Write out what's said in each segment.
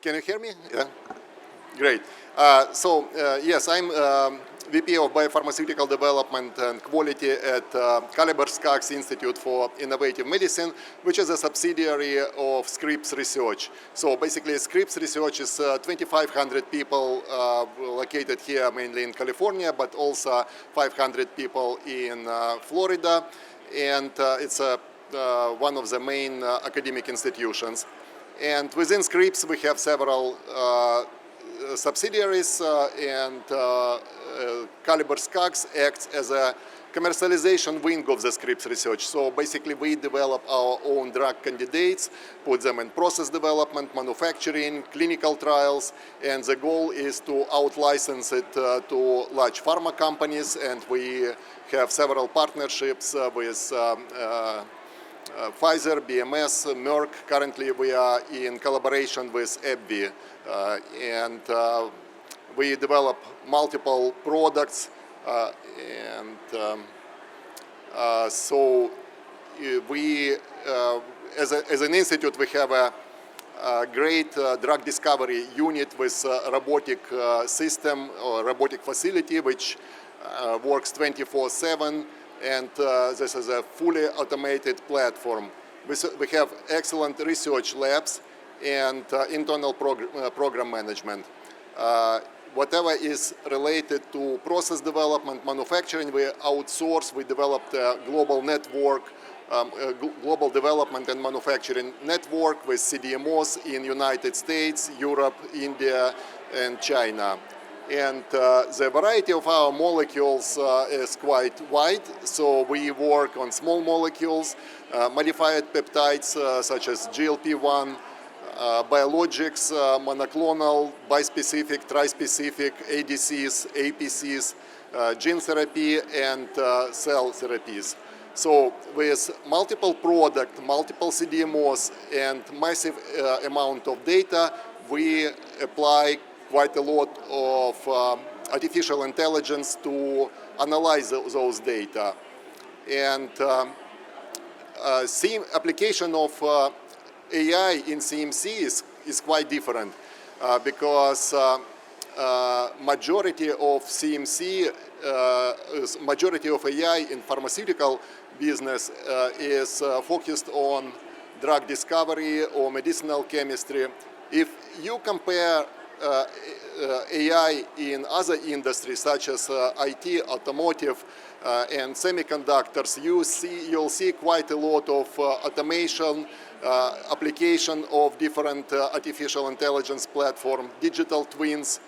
Can you hear me? Yeah. Great. Yes, I'm VP of Biopharmaceutical Development and Quality at Calibr-Skaggs Institute for Innovative Medicine, which is a subsidiary of Scripps Research. So basically, Scripps Research is 2,500 people located here mainly in California, but also 500 people in Florida, and it's one of the main academic institutions. And within Scripps, we have several subsidiaries, and Calibr-Skaggs acts as a commercialization wing of the Scripps Research. So basically, we develop our own drug candidates, put them in process development, manufacturing, clinical trials, and the goal is to out-license it to large pharma companies, and we have several partnerships with Pfizer, BMS, Merck. Currently, we are in collaboration with AbbVie, and we develop multiple products. So we, as an institute, we have a great drug discovery unit with a robotic system or robotic facility which works 24/7. And this is a fully automated platform. We have excellent research labs and internal program management. Whatever is related to process development, manufacturing, we outsource. We developed a global network, global development and manufacturing network with CDMOs in United States, Europe, India, and China. And the variety of our molecules is quite wide. So we work on small molecules, modified peptides such as GLP-1, biologics, monoclonal, bispecific, trispecific, ADCs, APCs, gene therapy, and cell therapies. So with multiple products, multiple CDMOs, and massive amount of data, we apply quite a lot of artificial intelligence to analyze those data. And application of AI in CMC is quite different because majority of CMC, majority of AI in pharmaceutical business is focused on drug discovery or medicinal chemistry. If you compare AI in other industries such as IT, automotive, and semiconductors, you'll see quite a lot of automation, application of different artificial intelligence platform, digital twins,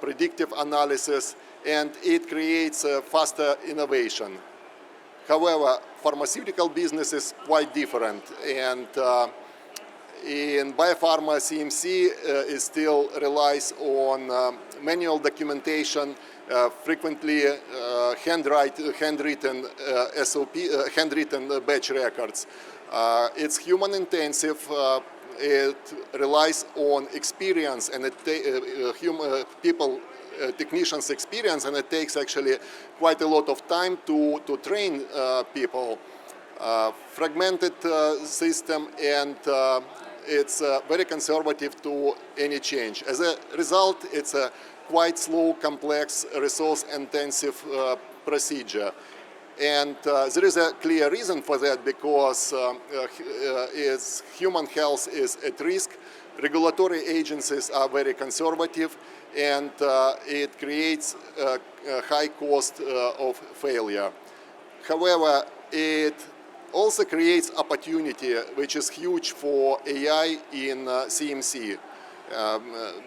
predictive analysis, and it creates faster innovation. However, pharmaceutical business is quite different, and in Biopharma CMC, it still relies on manual documentation, frequently handwritten SOP, handwritten batch records. It's human intensive. It relies on experience and technicians' experience, and it takes actually quite a lot of time to train people. Fragmented system, and it's very conservative to any change. As a result, it's a quite slow, complex, resource-intensive procedure. And there is a clear reason for that, because human health is at risk, regulatory agencies are very conservative, and it creates a high cost of failure. However, it also creates opportunity, which is huge for AI in CMC,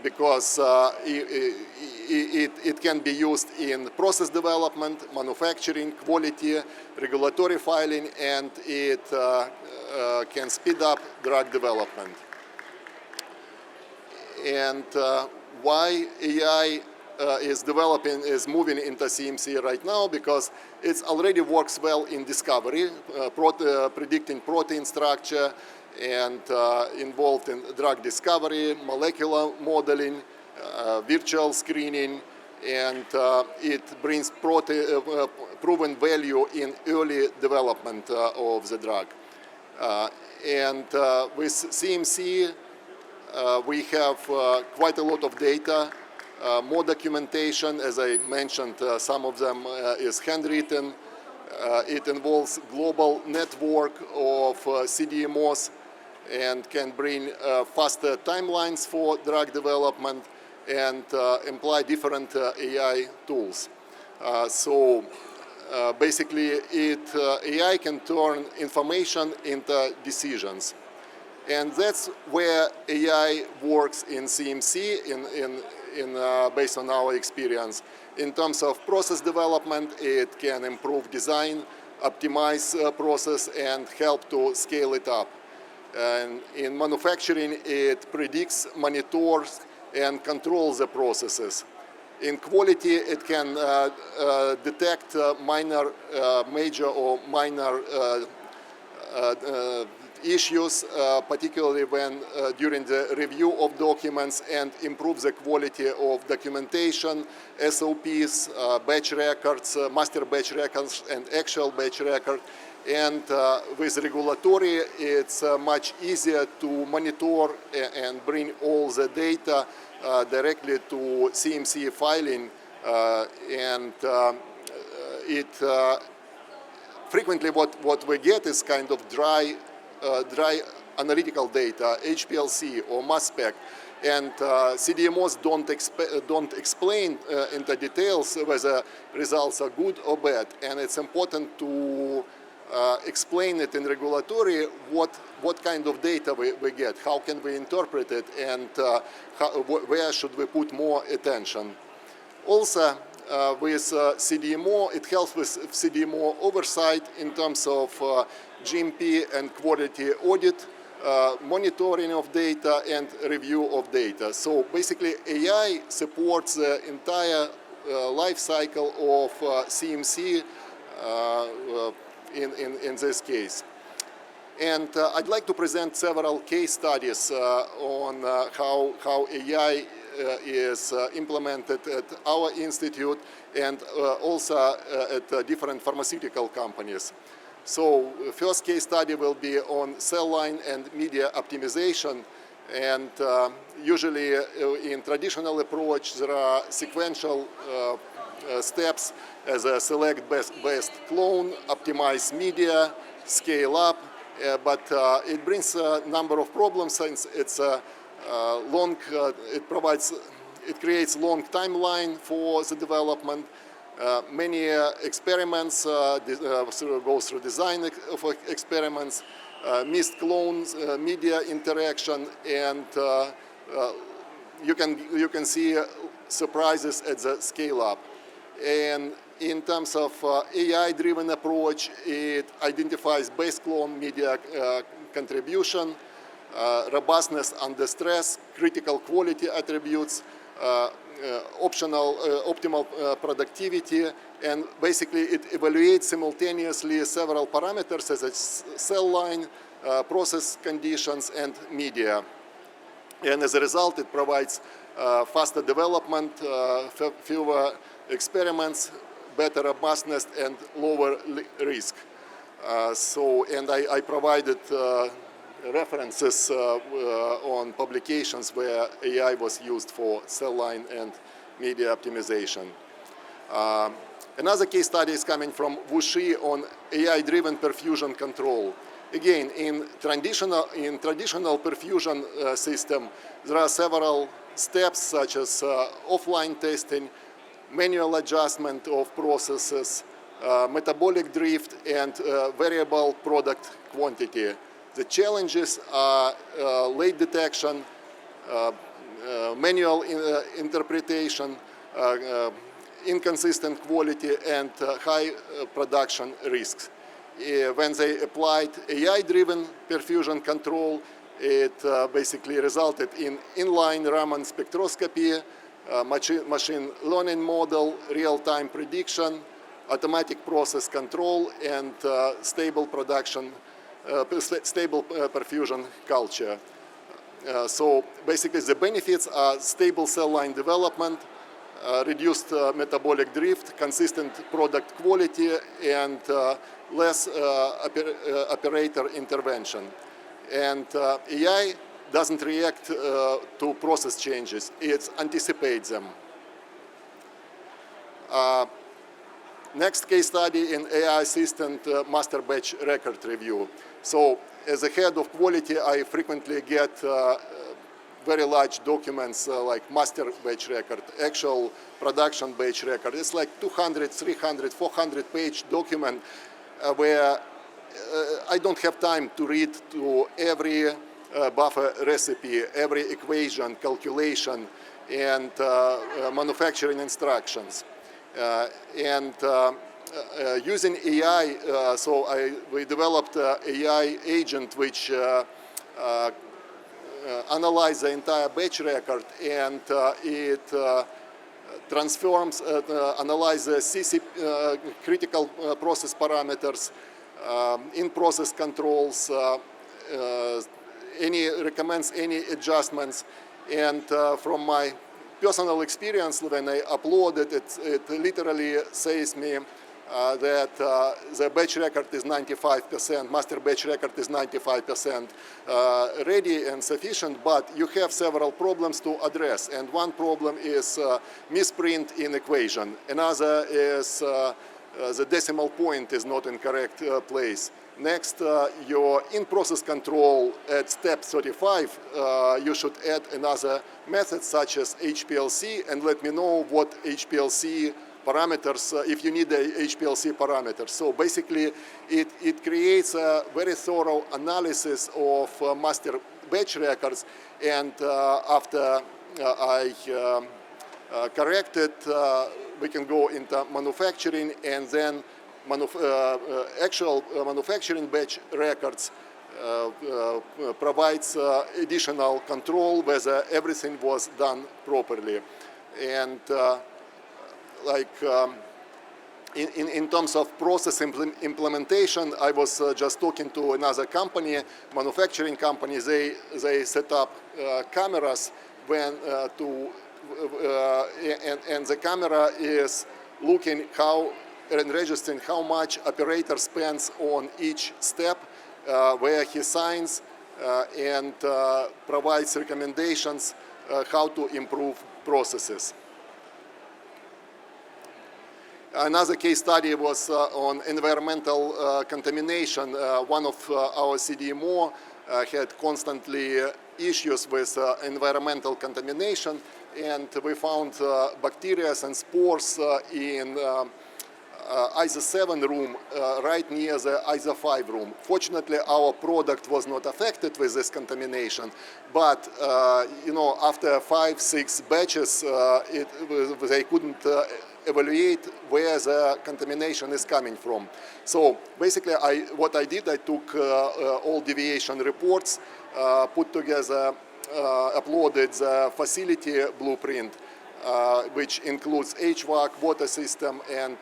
because it can be used in process development, manufacturing, quality, regulatory filing, and it can speed up drug development. And why AI is moving into CMC right now, because it already works well in discovery, predicting protein structure, and involved in drug discovery, molecular modeling, virtual screening, and it brings proven value in early development of the drug. And with CMC, we have quite a lot of data, more documentation. As I mentioned, some of them is handwritten. It involves global network of CDMOs and can bring faster timelines for drug development and imply different AI tools. Basically, AI can turn information into decisions. And that's where AI works in CMC, based on our experience. In terms of process development, it can improve design, optimize process, and help to scale it up. And in manufacturing, it predicts, monitors, and controls the processes. In quality, it can detect major or minor issues, particularly when during the review of documents, and improve the quality of documentation, SOPs, batch records, master batch records, and actual batch record. And with regulatory, it's much easier to monitor and bring all the data directly to CMC filing, frequently what we get is kind of dry analytical data, HPLC or mass spec, and CDMOs don't explain into details whether results are good or bad, and it's important to explain it in regulatory what kind of data we get, how can we interpret it, and where should we put more attention. Also, with CDMO, it helps with CDMO oversight in terms of GMP and quality audit, monitoring of data, and review of data. So basically, AI supports the entire life cycle of CMC in this case. And I'd like to present several case studies on how AI is implemented at our institute and also at different pharmaceutical companies. So first case study will be on cell line and media optimization. And usually in traditional approach, there are sequential steps as a select best clone, optimize media, scale up, but it brings a number of problems since it's long. It creates long timeline for the development. Many experiments go through design of experiments, missed clones, media interaction, and you can see surprises at the scale up. And in terms of AI-driven approach, it identifies base clone media contribution, robustness under stress, critical quality attributes, optimal productivity, and basically it evaluates simultaneously several parameters such as cell line, process conditions, and media. And as a result, it provides faster development, fewer experiments, better robustness, and lower risk. And I provided references on publications where AI was used for cell line and media optimization. Another case study is coming from WuXi on AI-driven perfusion control. Again, in traditional perfusion system, there are several steps such as offline testing, manual adjustment of processes, metabolic drift, and variable product quantity. The challenges are late detection, manual interpretation, inconsistent quality, and high production risks. When they applied AI-driven perfusion control, it basically resulted in inline Raman spectroscopy, machine learning model, real-time prediction, automatic process control, and stable perfusion culture. So basically the benefits are stable cell line development, reduced metabolic drift, consistent product quality, and less operator intervention. And AI doesn't react to process changes, it anticipates them. Next case study in AI assistant master batch record review. So as a head of quality, I frequently get very large documents like master batch record, actual production batch record. It's like 200, 300, 400 page document where I don't have time to read to every buffer recipe, every equation, calculation, and manufacturing instructions. Using AI, we developed an AI agent which analyzes the entire batch record, and it transforms, analyzes CC, critical process parameters, in-process controls, recommends any adjustments, and from my personal experience, when I upload it, it literally says me that the batch record is 95%, master batch record is 95% ready and sufficient, but you have several problems to address. And one problem is misprint in equation. Another is the decimal point is not in correct place. Next, your in-process control at step 35, you should add another method such as HPLC, and let me know what HPLC parameters, if you need the HPLC parameters. So basically, it creates a very thorough analysis of master batch records, and after I correct it, we can go into manufacturing, and then actual manufacturing batch records provides additional control whether everything was done properly. And in terms of process implementation, I was just talking to another company, manufacturing company. They set up cameras when and the camera is looking how and registering how much operator spends on each step, where he signs and provides recommendations how to improve processes. Another case study was on environmental contamination. One of our CDMO had constantly issues with environmental contamination, and we found bacteria and spores in ISO 7 room right near the ISO 5 room. Fortunately, our product was not affected with this contamination, but after 5-6 batches, they couldn't evaluate where the contamination is coming from. So basically, what I did, I took all deviation reports, put together, uploaded the facility blueprint, which includes HVAC, water system, and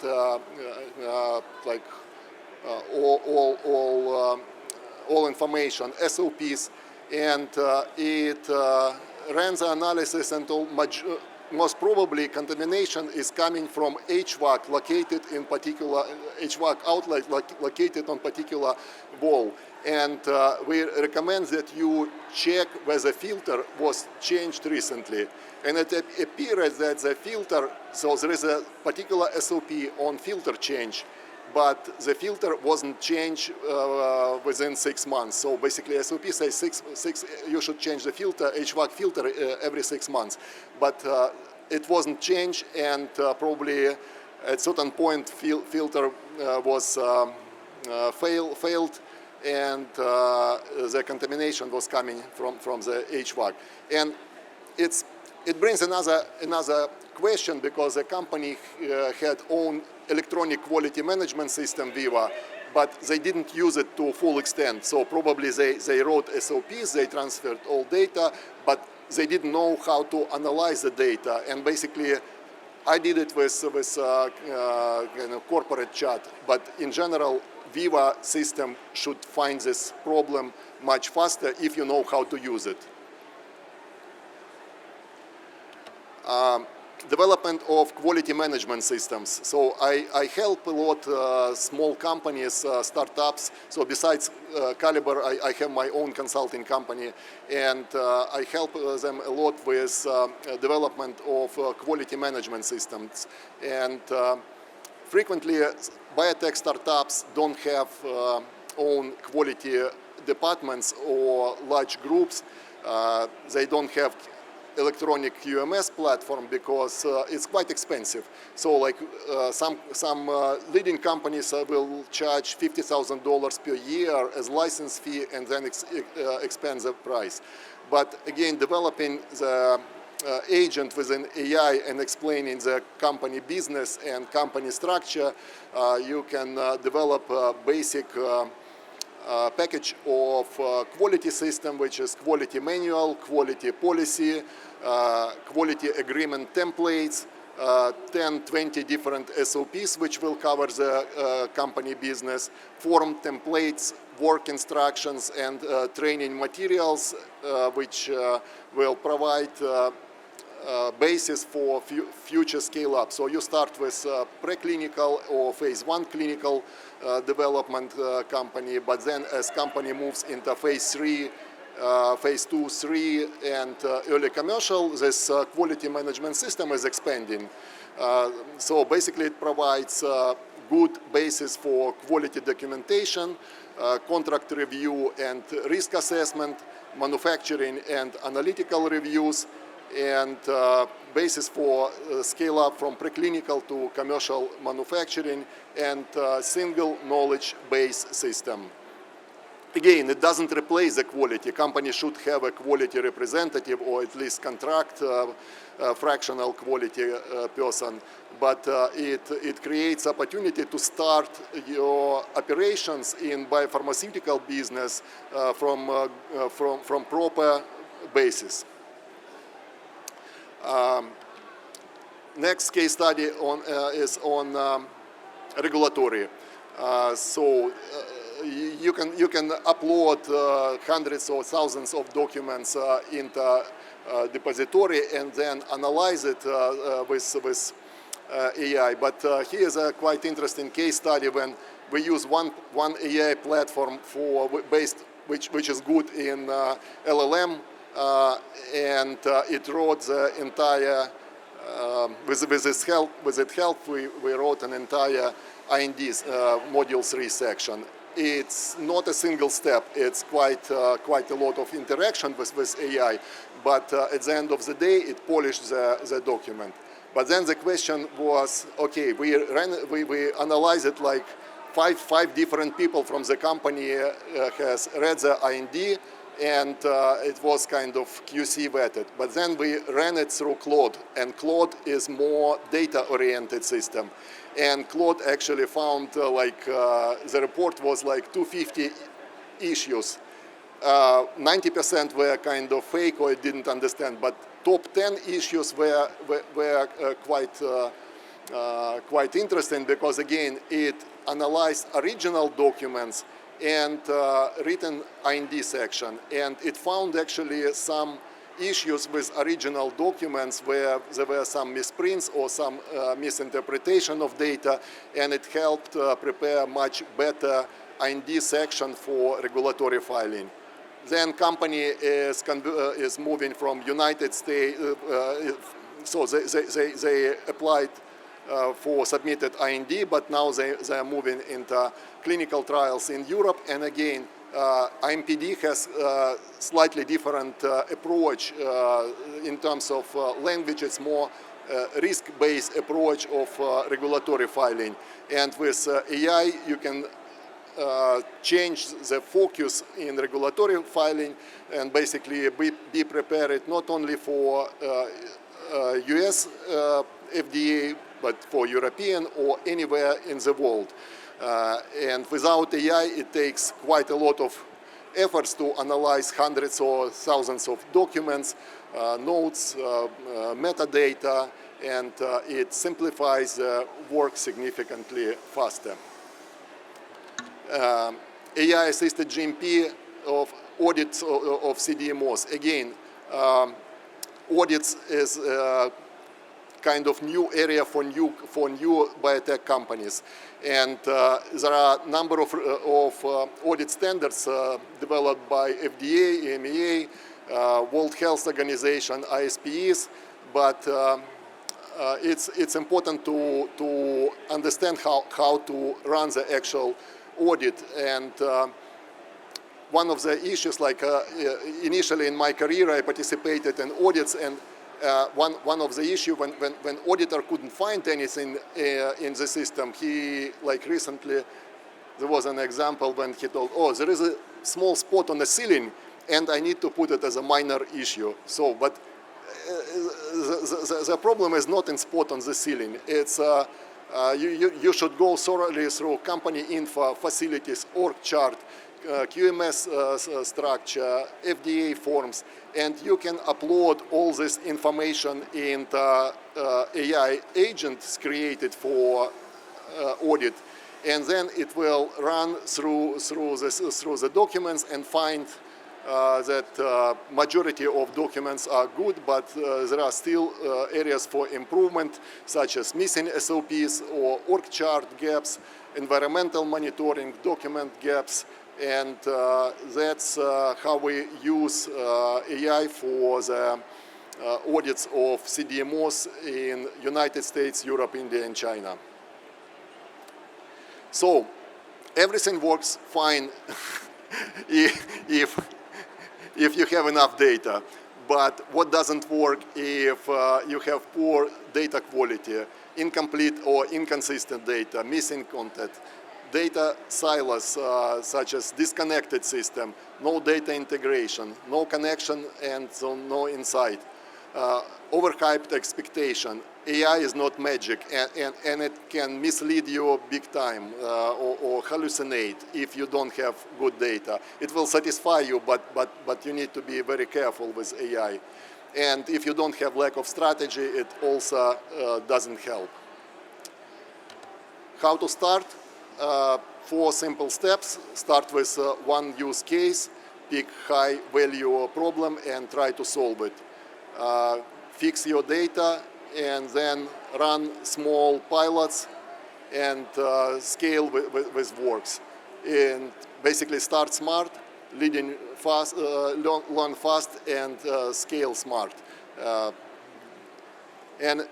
all information, SOPs, and it ran the analysis until most probably contamination is coming from HVAC located in particular HVAC outlet located on particular wall. And we recommend that you check whether the filter was changed recently. And it appears that the filter, so there is a particular SOP on filter change, but the filter wasn't changed within 6 months. So basically SOP says you should change the filter, HVAC filter every 6 months. But it wasn't changed, and probably at certain point filter was failed, and the contamination was coming from the HVAC. And it brings another question, because the company had own electronic quality management system, Viva, but they didn't use it to full extent. So probably they wrote SOPs, they transferred all data, but they didn't know how to analyze the data. And basically, I did it with corporate chat, but in general, Viva system should find this problem much faster if you know how to use it. Development of quality management systems. So I help a lot small companies, startups. So besides Calibr, I have my own consulting company, and I help them a lot with development of quality management systems. And frequently, biotech startups don't have own quality departments or large groups. They don't have electronic QMS platform because it's quite expensive. So like some leading companies will charge $50,000 per year as license fee and then expand the price. But again, developing the agent within AI and explaining the company business and company structure, you can develop a basic package of quality system, which is quality manual, quality policy, quality agreement templates, 10, 20 different SOPs which will cover the company business, form templates, work instructions, and training materials which will provide basis for future scale-up. So you start with preclinical or phase 1 clinical development company, but then as company moves into phase 3, phase 2, 3, and early commercial, this quality management system is expanding. So basically it provides good basis for quality documentation, contract review and risk assessment, manufacturing and analytical reviews, and basis for scale up from preclinical to commercial manufacturing, and single knowledge base system. Again, it doesn't replace the quality. Company should have a quality representative or at least contract fractional quality person, but it creates opportunity to start your operations in biopharmaceutical business from proper basis. Next case study is on regulatory. You can upload hundreds or thousands of documents into depository and then analyze it with AI. But here's a quite interesting case study when we use one AI platform which is good in LLM. And it wrote the entire, with its help, we wrote an entire INDs, module 3 section. It's not a single step, it's quite a lot of interaction with AI, but at the end of the day, it polished the document. But then the question was, okay, we analyzed it like five different people from the company has read the IND, and it was kind of QC vetted. But then we ran it through Claude, and Claude is more data-oriented system. And Claude actually found the report was like 250 issues. 90% were kind of fake or it didn't understand, but top 10 issues were quite interesting because again, it analyzed original documents and written IND section, and it found actually some issues with original documents where there were some misprints or some misinterpretation of data, and it helped prepare much better IND section for regulatory filing. Then company is moving from United States, so they applied for submitted IND, but now they are moving into clinical trials in Europe. And again, IMPD has a slightly different approach in terms of language. It's more risk-based approach of regulatory filing. And with AI, you can change the focus in regulatory filing and basically be prepared not only for US FDA, but for European or anywhere in the world. And without AI, it takes quite a lot of efforts to analyze hundreds or thousands of documents, notes, metadata, and it simplifies the work significantly faster. AI-assisted GMP of audits of CDMOs. Again, audits is kind of new area for new biotech companies. And there are a number of audit standards developed by FDA, EMEA, World Health Organization, ISPEs, but it's important to understand how to run the actual audit. And one of the issues, like initially in my career, I participated in audits, and one of the issues when auditor couldn't find anything in the system, he, like recently, there was an example when he told, oh, there is a small spot on the ceiling, and I need to put it as a minor issue. So, but the problem is not in spot on the ceiling. It's you should go thoroughly through company info, facilities, org chart, QMS structure, FDA forms, and you can upload all this information in the AI agents created for audit, and then it will run through the documents and find that majority of documents are good, but there are still areas for improvement, such as missing SOPs or org chart gaps, environmental monitoring, document gaps, and that's how we use AI for the audits of CDMOs in United States, Europe, India, and China. So everything works fine if you have enough data. But what doesn't work if you have poor data quality, incomplete or inconsistent data, missing content, data silos such as disconnected system, no data integration, no connection, and so no insight, overhyped expectation. AI is not magic, and it can mislead you big time or hallucinate if you don't have good data. It will satisfy you, but you need to be very careful with AI. And if you don't have lack of strategy, it also doesn't help. How to start? 4 simple steps. Start with one use case, pick high value problem and try to solve it. Fix your data and then run small pilots and scale with works. And basically start smart, learn fast, and scale smart. And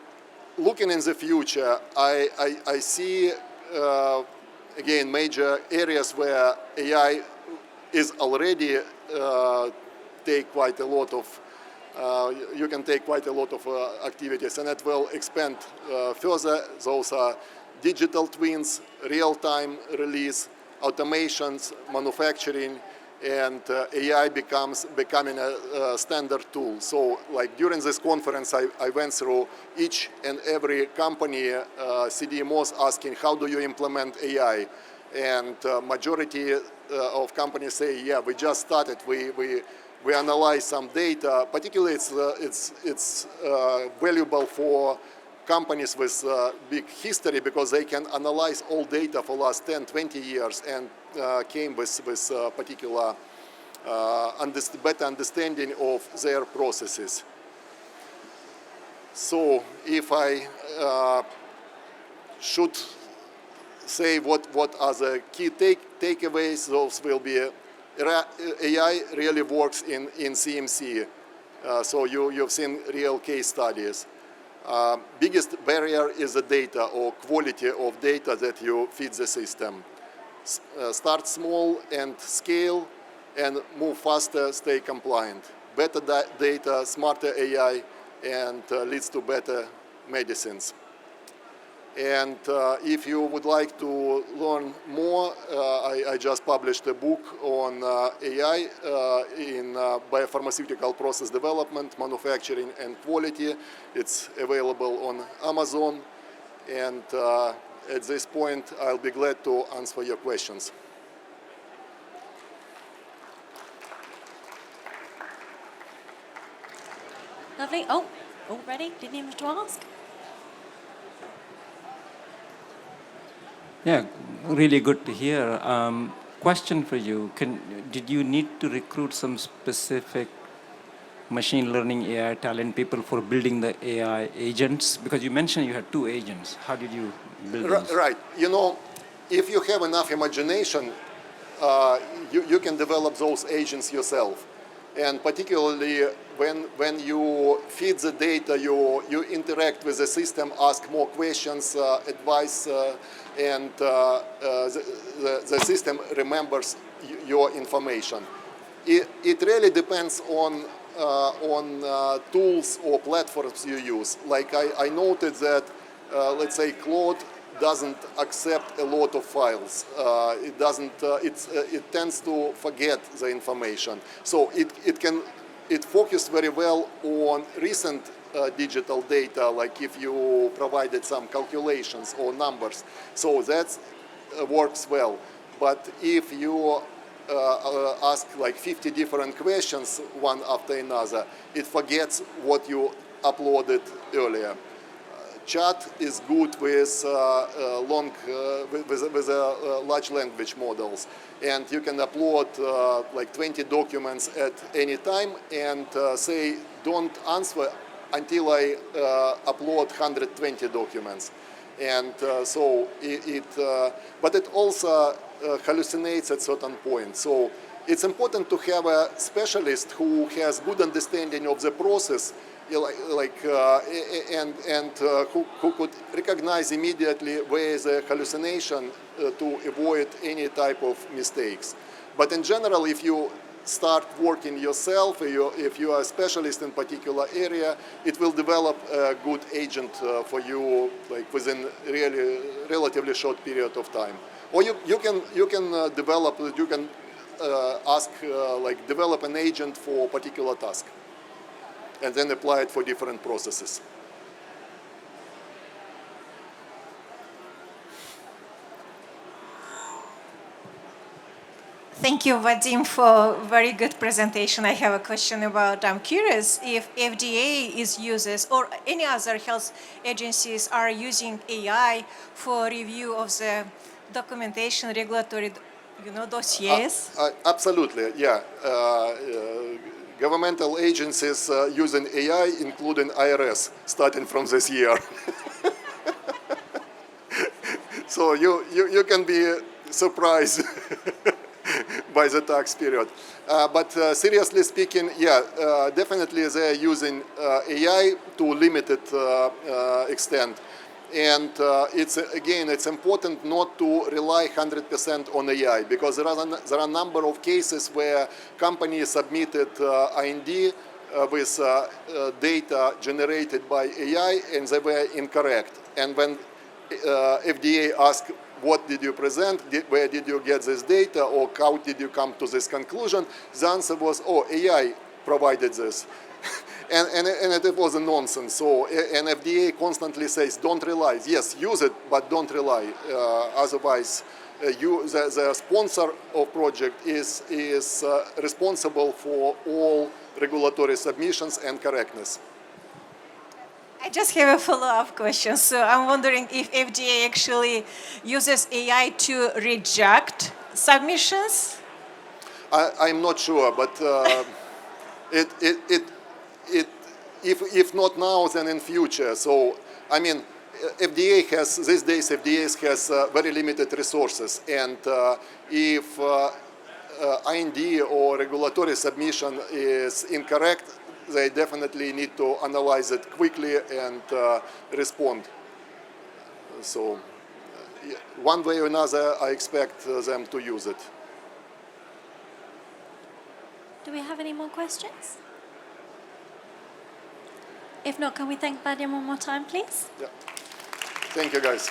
looking in the future, I see again major areas where AI is already take quite a lot of you can take quite a lot of activities, and it will expand further. Those are digital twins, real-time release, automations, manufacturing, and AI becoming a standard tool. So, like during this conference, I went through each and every company, CDMOs, asking how do you implement AI, and majority of companies say, yeah, we just started. We analyze some data. Particularly, it's valuable for companies with big history because they can analyze all data for last 10, 20 years and came with particular better understanding of their processes. So if I should say what are the key takeaways, those will be AI really works in CMC. So you've seen real case studies. Biggest barrier is the data or quality of data that you feed the system. Start small and scale, and move faster, stay compliant. Better data, smarter AI, and leads to better medicines. And if you would like to learn more, I just published a book on AI in biopharmaceutical process development, manufacturing, and quality. It's available on Amazon. And at this point, I'll be glad to answer your questions. Lovely. Oh, ready? Didn't even have to ask. Yeah, really good to hear. Question for you: did you need to recruit some specific machine learning AI talent people for building the AI agents? Because you mentioned you had 2 agents. How did you build those? Right. You know, if you have enough imagination, you can develop those agents yourself. And particularly when you feed the data, you interact with the system, ask more questions, advice, and the system remembers your information. It really depends on tools or platforms you use. Like I noted that, let's say, Claude doesn't accept a lot of files. It tends to forget the information. So it focuses very well on recent digital data, like if you provided some calculations or numbers. So that works well. But if you ask like 50 different questions one after another, it forgets what you uploaded earlier. Chat is good with large language models, and you can upload like 20 documents at any time and say, don't answer until I upload 120 documents. And but it also hallucinates at certain points. So it's important to have a specialist who has good understanding of the process, who could recognize immediately where is a hallucination to avoid any type of mistakes. But in general, if you start working yourself, if you are a specialist in a particular area, it will develop a good agent for you, like within really relatively short period of time. Or you can develop develop an agent for a particular task, and then apply it for different processes. Thank you, Vadim, for a very good presentation. I have a question about, I'm curious if FDA uses, or any other health agencies are using AI for review of the documentation, regulatory, dossiers? Absolutely, yeah. Governmental agencies using AI, including IRS, starting from this year. So you can be surprised by the tax period. But seriously speaking, yeah, definitely they're using AI to limited extent. And it's important not to rely 100% on AI, because there are a number of cases where companies submitted IND with data generated by AI and they were incorrect. And when FDA asked, what did you present, where did you get this data, or how did you come to this conclusion, the answer was, oh, AI provided this. And it was a nonsense. So and FDA constantly says, don't rely. Yes, use it, but don't rely. Otherwise, the sponsor of project is responsible for all regulatory submissions and correctness. I just have a follow-up question. So I'm wondering if FDA actually uses AI to reject submissions? I'm not sure, but if not now, then in future. So, I mean, FDA has, these days, FDA has very limited resources. And if IND or regulatory submission is incorrect, they definitely need to analyze it quickly and respond. So, one way or another, I expect them to use it. Do we have any more questions? If not, can we thank Vadim one more time, please? Yeah. Thank you, guys.